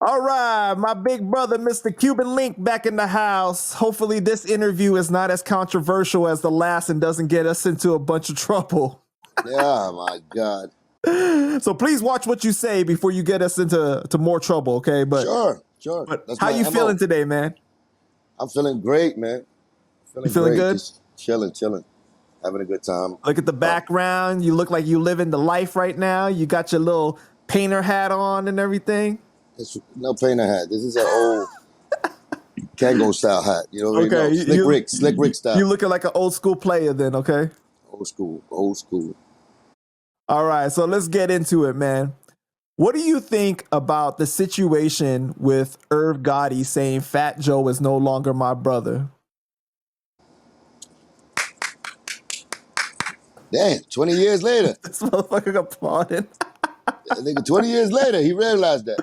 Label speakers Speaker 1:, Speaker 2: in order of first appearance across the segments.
Speaker 1: All right, my big brother, Mr. Cuban Link, back in the house. Hopefully, this interview is not as controversial as the last and doesn't get us into a bunch of trouble.
Speaker 2: Yeah, my God.
Speaker 1: So please watch what you say before you get us into more trouble, okay? But
Speaker 2: Sure.
Speaker 1: But
Speaker 2: That's
Speaker 1: how
Speaker 2: my
Speaker 1: you
Speaker 2: MO.
Speaker 1: feeling today, man?
Speaker 2: I'm feeling great, man.
Speaker 1: You feeling
Speaker 2: Great.
Speaker 1: good?
Speaker 2: Just chilling, having a good time.
Speaker 1: Look at the background. You look like you living the life right now. You got your little painter hat on and everything.
Speaker 2: It's no painter hat. This is an old Kango style hat. You already know. Slick Rick style.
Speaker 1: You looking like an old school player then, okay?
Speaker 2: Old school.
Speaker 1: All right, so let's get into it, man. What do you think about the situation with Irv Gotti saying Fat Joe is no longer my brother?
Speaker 2: Damn, 20 years later.
Speaker 1: This motherfucker applauding.
Speaker 2: Nigga, 20 years later, he realized that.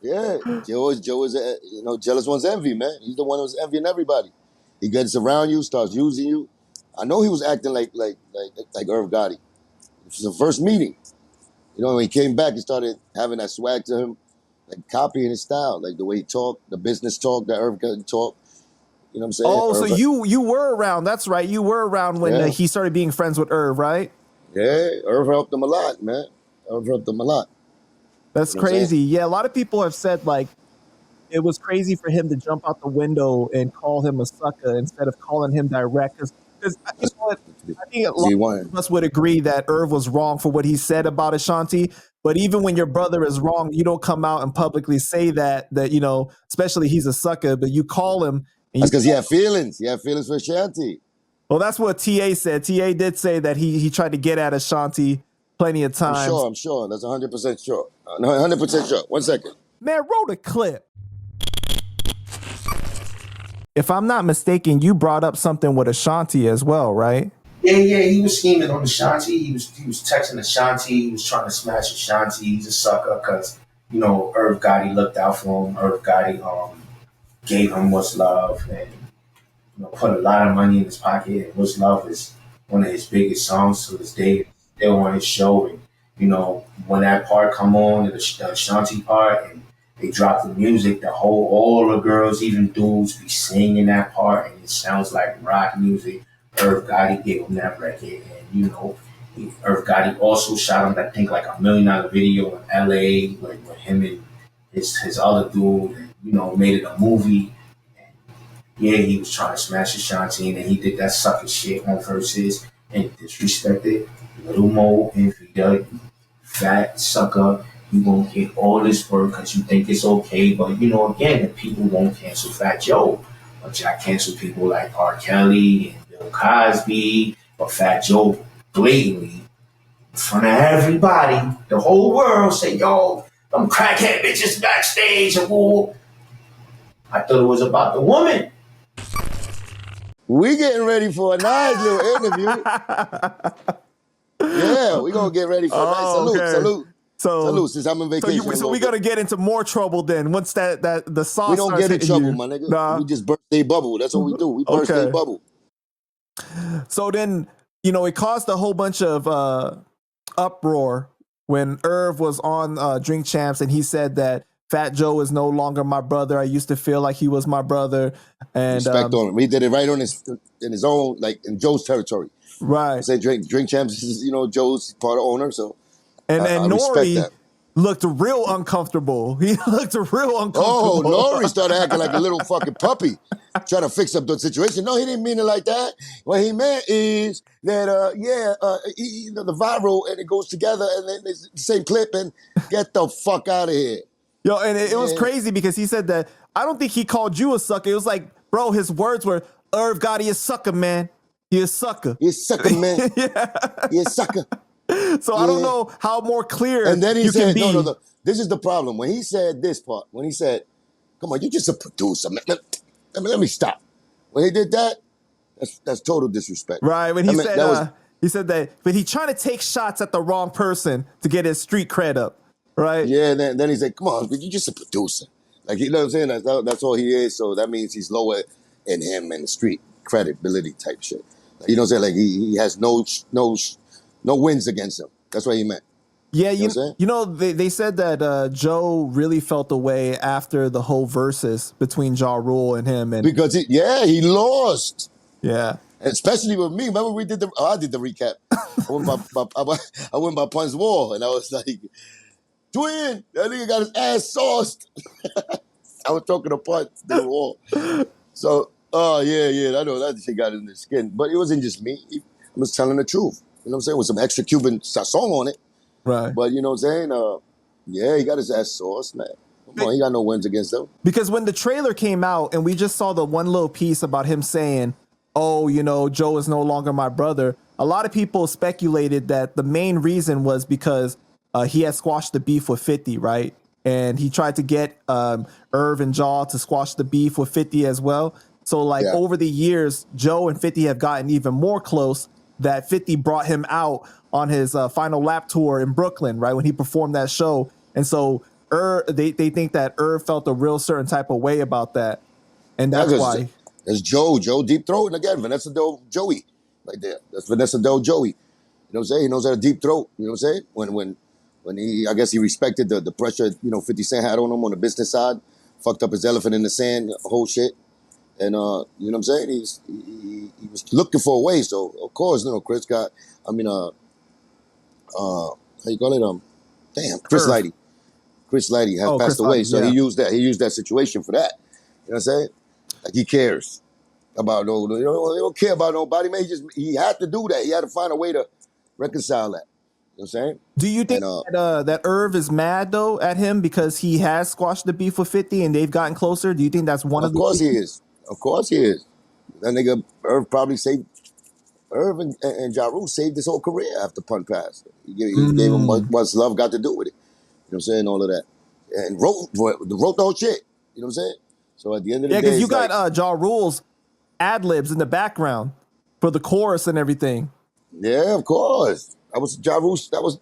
Speaker 2: Yeah, Joe is jealous one's envy, man. He's the one who's envying everybody. He gets around you, starts using you. I know he was acting like Irv Gotti. It was the first meeting. You know, when he came back, he started having that swag to him, like copying his style, like the way he talked, the business talk that Irv Gotti talked. You know what I'm saying?
Speaker 1: Oh, so you were around. That's right. You were around when he started being friends with Irv, right?
Speaker 2: Yeah, Irv helped him a lot, man. Irv helped him a lot.
Speaker 1: That's crazy. Yeah, a lot of people have said like it was crazy for him to jump out the window and call him a sucker instead of calling him direct. Because you know what? I think a lot of us would agree that Irv was wrong for what he said about Ashanti. But even when your brother is wrong, you don't come out and publicly say that you know, especially he's a sucker, but you call him.
Speaker 2: That's because he had feelings. He had feelings for Ashanti.
Speaker 1: Well, that's what TA said. TA did say that he tried to get at Ashanti plenty of times.
Speaker 2: I'm sure. That's 100% sure. 100% sure. 1 second.
Speaker 1: Man, roll the clip. If I'm not mistaken, you brought up something with Ashanti as well, right?
Speaker 3: Yeah, he was scheming on Ashanti. He was texting Ashanti. He was trying to smash Ashanti. He's a sucker because, you know, Irv Gotti looked out for him. Irv Gotti gave him What's Love and, you know, put a lot of money in his pocket. And What's Love is one of his biggest songs to this day. Still on his show. And, you know, when that part come on, the Ashanti part, and they drop the music, all the girls, even dudes, be singing that part, and it sounds like rock music. Irv Gotti gave him that record, and you know, Irv Gotti also shot him, I think, like $1 million video in LA with him and his other dude, and you know, made it a movie. And yeah, he was trying to smash Ashanti, and then he did that sucker shit on Versus and disrespected Little Mo and Vida, fat sucker. You gonna get all this work because you think it's okay, but you know, again, the people won't cancel Fat Joe, but y'all cancel people like R. Kelly and Bill Cosby, but Fat Joe blatantly in front of everybody, the whole world say, "Yo, them crackhead bitches backstage," and whoa. I thought it was about the woman.
Speaker 2: We getting ready for a nice little interview. Yeah, we gonna get ready for a nice salute. Salute, since I'm on vacation.
Speaker 1: So we gotta get into more trouble then. Once the sauce
Speaker 2: we don't
Speaker 1: starts
Speaker 2: get in trouble,
Speaker 1: you.
Speaker 2: My nigga.
Speaker 1: Nah.
Speaker 2: We just birthday bubble. That's what we do. We birthday bubble.
Speaker 1: So then, you know, it caused a whole bunch of uproar when Irv was on Drink Champs and he said that Fat Joe is no longer my brother. I used to feel like he was my brother. And
Speaker 2: respect on him. He did it right on in his own, like in Joe's territory.
Speaker 1: Right.
Speaker 2: I say Drink Champs is, you know, Joe's part of owner, so
Speaker 1: and
Speaker 2: I
Speaker 1: Nori looked real uncomfortable. He looked real uncomfortable.
Speaker 2: Oh, Nori started acting like a little fucking puppy, trying to fix up the situation. No, he didn't mean it like that. What he meant is that, the viral, and it goes together, and then it's the same clip, and get the fuck out of here.
Speaker 1: Yo, and it was crazy because he said that, I don't think he called you a sucker. It was like, bro, his words were, Irv Gotti is sucker, man. He a sucker.
Speaker 2: He's a sucker, man. He's a sucker.
Speaker 1: So I don't know how more clear
Speaker 2: and then he said,
Speaker 1: can be.
Speaker 2: No. This is the problem. When he said this part, when he said, come on, you're just a producer, man. Let me stop. When he did that, that's total disrespect.
Speaker 1: Right. When he said that, but he trying to take shots at the wrong person to get his street cred up. Right.
Speaker 2: Yeah. Then he said, come on, you're just a producer. Like, you know what I'm saying? That's all he is. So that means he's lower in him and the street credibility type shit. You know what I'm saying? Like he has no wins against him. That's what he meant.
Speaker 1: Yeah,
Speaker 2: You know what I'm saying?
Speaker 1: you know they said that Joe really felt the way after the whole versus between Ja Rule and him, and
Speaker 2: Because he lost.
Speaker 1: yeah,
Speaker 2: Especially with me. Remember we did I did the recap. I went by Pun's Wall, and I was like, twin, that nigga got his ass sauced. I was talking to Pun, they were all. So, I know that shit got in the skin. But it wasn't just me. I was telling the truth. You know what I'm saying? With some extra Cuban song on it.
Speaker 1: right.
Speaker 2: But you know what I'm saying? He got his ass sauced, man. Come on, he got no wins against them.
Speaker 1: Because when the trailer came out and we just saw the one little piece about him saying, oh, you know, Joe is no longer my brother, a lot of people speculated that the main reason was because he had squashed the beef with 50, right? And he tried to get Irv and Jaw to squash the beef with 50 as well. So, like, over the years, Joe and 50 have gotten even more close, that 50 brought him out on his final lap tour in Brooklyn, right, when he performed that show. And so they think that Irv felt a real certain type of way about that. And that's why.
Speaker 2: There's Joe deep throat. And again, Vanessa Doe Joey right there. That's Vanessa Doe Joey. You know what I'm saying? He knows how to deep throat. You know what I'm saying? When he, I guess he respected the pressure, 50 Cent had on him on the business side, fucked up his elephant in the sand, whole shit. And, you know what I'm saying? He was looking for a way. So, of course, Chris got, how you call it? Chris Lighty. Chris Lighty has passed away. So he used that situation for that. You know what I'm saying? Like he cares about he don't care about nobody, man. He had to do that. He had to find a way to reconcile that. You know what I'm saying?
Speaker 1: Do you think that Irv is mad though at him because he has squashed the beef with 50 and they've gotten closer? Do you think that's one of the
Speaker 2: Of course he is. That nigga Irv probably saved Irv and Ja Rule saved his whole career after Pun passed. He gave him what's love got to do with it. You know what I'm saying? All of that. And wrote the whole shit. You know what I'm saying? So at the end of the day,
Speaker 1: because you got Ja Rule's ad libs in the background for the chorus and everything.
Speaker 2: Yeah, of course. That was Ja Rule. That was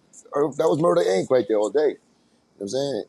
Speaker 2: Murder Inc. right there all day. You know what I'm saying?